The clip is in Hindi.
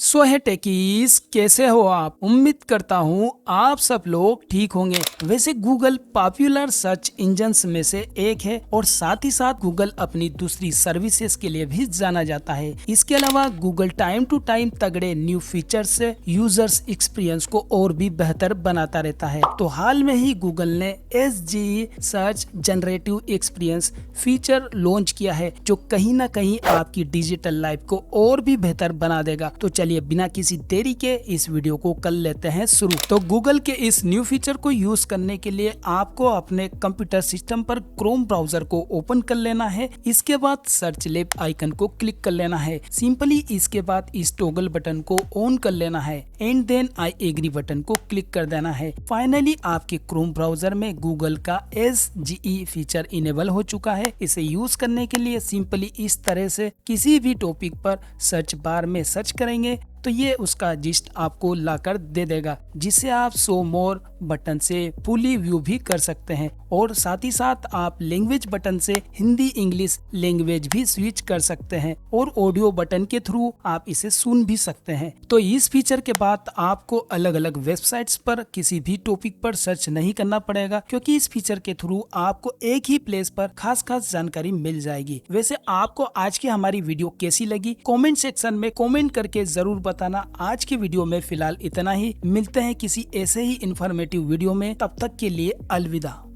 सो है टेकीज, कैसे हो आप? उम्मीद करता हूँ आप सब लोग ठीक होंगे। वैसे गूगल पॉपुलर सर्च इंजन्स में से एक है और साथ ही साथ गूगल अपनी दूसरी सर्विसेज के लिए भी जाना जाता है। इसके अलावा गूगल टाइम टू टाइम तगड़े न्यू फीचर से यूजर्स एक्सपीरियंस को और भी बेहतर बनाता रहता है। तो हाल में ही गूगल ने SGE search generative experience feature launch किया है, जो कहीं ना कहीं आपकी डिजिटल लाइफ को और भी बेहतर बना देगा। तो चलिए बिना किसी देरी के इस वीडियो को कर लेते हैं शुरू। तो गूगल के इस न्यू फीचर को यूज करने के लिए आपको अपने कंप्यूटर सिस्टम पर क्रोम ब्राउजर को ओपन कर लेना है। इसके बाद सर्च लैब आइकन को क्लिक कर लेना है। सिंपली इसके बाद इस टॉगल बटन को ऑन कर लेना है and then I agree button को क्लिक कर देना है। फाइनली आपके क्रोम ब्राउजर में गूगल का SGE फीचर इनेबल हो चुका है। इसे यूज करने के लिए सिंपली इस तरह से किसी भी टॉपिक पर सर्च बार में सर्च करेंगे तो ये उसका जिस्ट आपको लाकर दे देगा, जिसे आप शो मोर बटन से फुली व्यू भी कर सकते हैं और साथ ही साथ आप लैंग्वेज बटन से हिंदी इंग्लिश लैंग्वेज भी स्विच कर सकते हैं और ऑडियो बटन के थ्रू आप इसे सुन भी सकते हैं। तो इस फीचर के बाद आपको अलग अलग वेबसाइट्स पर किसी भी टॉपिक पर सर्च नहीं करना पड़ेगा, क्योंकि इस फीचर के थ्रू आपको एक ही प्लेस पर खास जानकारी मिल जाएगी। वैसे आपको आज की हमारी वीडियो कैसी लगी कमेंट सेक्शन में कमेंट करके जरूर बताना। आज की वीडियो में फिलहाल इतना ही, मिलते हैं किसी ऐसे ही इंफॉर्मेटिव वीडियो में, तब तक के लिए अलविदा।